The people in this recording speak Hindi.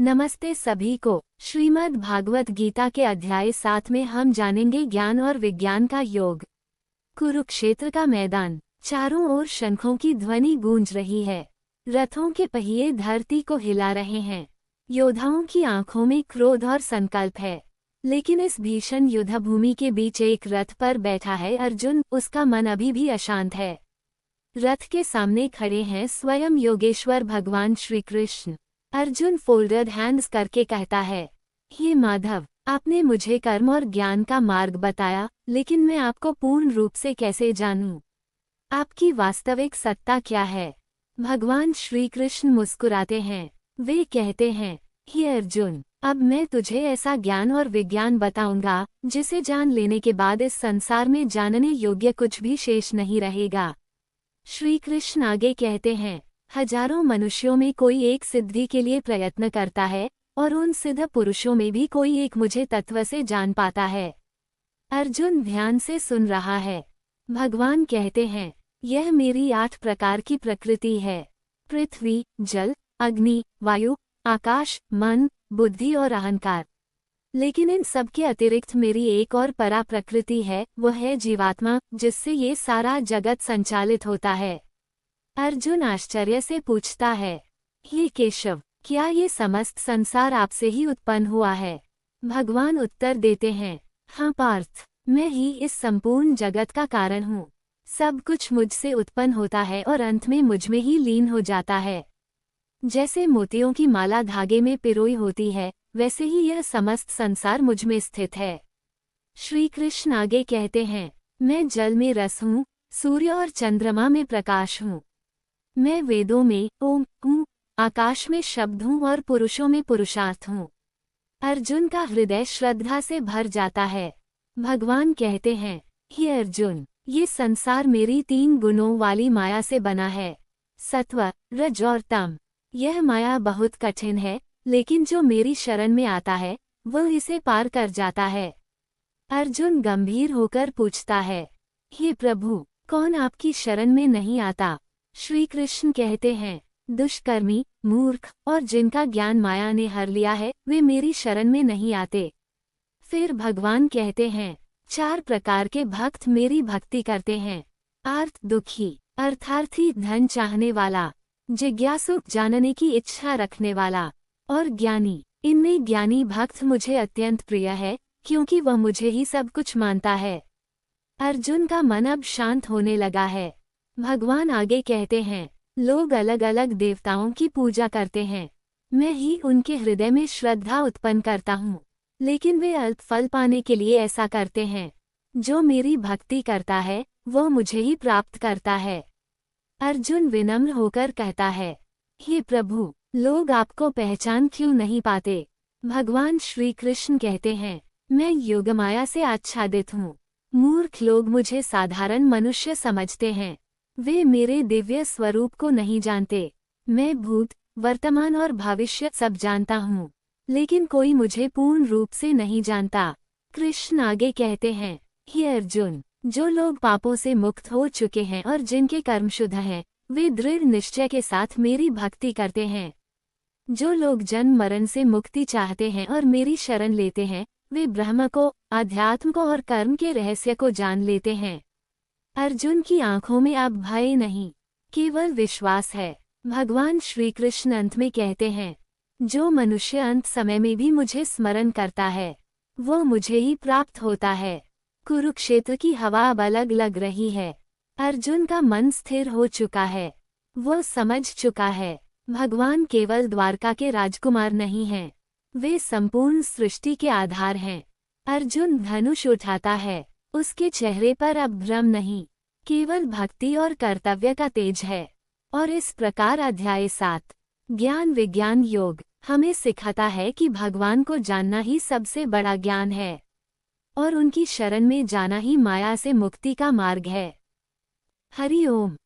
नमस्ते सभी को। श्रीमद् भागवत गीता के अध्याय 7 में हम जानेंगे ज्ञान और विज्ञान का योग। कुरुक्षेत्र का मैदान, चारों ओर शंखों की ध्वनि गूंज रही है। रथों के पहिए धरती को हिला रहे हैं। योद्धाओं की आंखों में क्रोध और संकल्प है। लेकिन इस भीषण युद्ध भूमि के बीच एक रथ पर बैठा है अर्जुन। उसका मन अभी भी अशांत है। रथ के सामने खड़े हैं स्वयं योगेश्वर भगवान श्री कृष्ण। अर्जुन फोल्डेड हैंड्स करके कहता है, हे माधव, आपने मुझे कर्म और ज्ञान का मार्ग बताया, लेकिन मैं आपको पूर्ण रूप से कैसे जानूं? आपकी वास्तविक सत्ता क्या है? भगवान श्री कृष्ण मुस्कुराते हैं। वे कहते हैं, हे अर्जुन, अब मैं तुझे ऐसा ज्ञान और विज्ञान बताऊंगा जिसे जान लेने के बाद इस संसार में जानने योग्य कुछ भी शेष नहीं रहेगा। श्री कृष्ण आगे कहते हैं, हजारों मनुष्यों में कोई एक सिद्धि के लिए प्रयत्न करता है और उन सिद्ध पुरुषों में भी कोई एक मुझे तत्व से जान पाता है। अर्जुन ध्यान से सुन रहा है। भगवान कहते हैं, यह मेरी 8 प्रकार की प्रकृति है। पृथ्वी, जल, अग्नि, वायु, आकाश, मन, बुद्धि और अहंकार। लेकिन इन सब के अतिरिक्त मेरी एक और परा प्रकृति है, वह है जीवात्मा, जिससे ये सारा जगत संचालित होता है। अर्जुन आश्चर्य से पूछता है, हे केशव, क्या ये समस्त संसार आपसे ही उत्पन्न हुआ है? भगवान उत्तर देते हैं, हाँ पार्थ, मैं ही इस संपूर्ण जगत का कारण हूँ। सब कुछ मुझसे उत्पन्न होता है और अंत में मुझमें ही लीन हो जाता है। जैसे मोतियों की माला धागे में पिरोई होती है, वैसे ही यह समस्त संसार मुझमें स्थित है। श्री कृष्ण आगे कहते हैं, मैं जल में रस हूँ, सूर्य और चंद्रमा में प्रकाश हूँ। मैं वेदों में ओम हूँ, आकाश में शब्द हूँ और पुरुषों में पुरुषार्थ हूँ। अर्जुन का हृदय श्रद्धा से भर जाता है। भगवान कहते हैं, हे अर्जुन, ये संसार मेरी 3 गुणों वाली माया से बना है, सत्व, रज और तम। यह माया बहुत कठिन है, लेकिन जो मेरी शरण में आता है वह इसे पार कर जाता है। अर्जुन गंभीर होकर पूछता है, हे प्रभु, कौन आपकी शरण में नहीं आता? श्री कृष्ण कहते हैं, दुष्कर्मी, मूर्ख और जिनका ज्ञान माया ने हर लिया है, वे मेरी शरण में नहीं आते। फिर भगवान कहते हैं, 4 प्रकार के भक्त मेरी भक्ति करते हैं। आर्त दुखी, अर्थार्थी, धन चाहने वाला, जिज्ञासु, जानने की इच्छा रखने वाला, और ज्ञानी। इनमें ज्ञानी भक्त मुझे अत्यंत प्रिय है, क्योंकि वह मुझे ही सब कुछ मानता है। अर्जुन का मन अब शांत होने लगा है। भगवान आगे कहते हैं, लोग अलग अलग देवताओं की पूजा करते हैं। मैं ही उनके हृदय में श्रद्धा उत्पन्न करता हूँ, लेकिन वे अल्प फल पाने के लिए ऐसा करते हैं। जो मेरी भक्ति करता है वह मुझे ही प्राप्त करता है। अर्जुन विनम्र होकर कहता है, हे प्रभु, लोग आपको पहचान क्यों नहीं पाते? भगवान श्री कृष्ण कहते हैं, मैं योगमाया से आच्छादित हूँ। मूर्ख लोग मुझे साधारण मनुष्य समझते हैं। वे मेरे दिव्य स्वरूप को नहीं जानते। मैं भूत, वर्तमान और भविष्य सब जानता हूँ, लेकिन कोई मुझे पूर्ण रूप से नहीं जानता। कृष्ण आगे कहते हैं, हे अर्जुन, जो लोग पापों से मुक्त हो चुके हैं और जिनके कर्म शुद्ध हैं, वे दृढ़ निश्चय के साथ मेरी भक्ति करते हैं। जो लोग जन्म मरण से मुक्ति चाहते हैं और मेरी शरण लेते हैं, वे ब्रह्म को, अध्यात्म को और कर्म के रहस्य को जान लेते हैं। अर्जुन की आंखों में अब भय नहीं, केवल विश्वास है। भगवान श्री कृष्ण अंत में कहते हैं, जो मनुष्य अंत समय में भी मुझे स्मरण करता है वो मुझे ही प्राप्त होता है। कुरुक्षेत्र की हवा अब अलग लग रही है। अर्जुन का मन स्थिर हो चुका है। वो समझ चुका है, भगवान केवल द्वारका के राजकुमार नहीं हैं, वे संपूर्ण सृष्टि के आधार हैं। अर्जुन धनुष उठाता है। उसके चेहरे पर अब भ्रम नहीं, केवल भक्ति और कर्तव्य का तेज है। और इस प्रकार अध्याय 7 ज्ञान विज्ञान योग हमें सिखाता है कि भगवान को जानना ही सबसे बड़ा ज्ञान है और उनकी शरण में जाना ही माया से मुक्ति का मार्ग है। हरि ओम।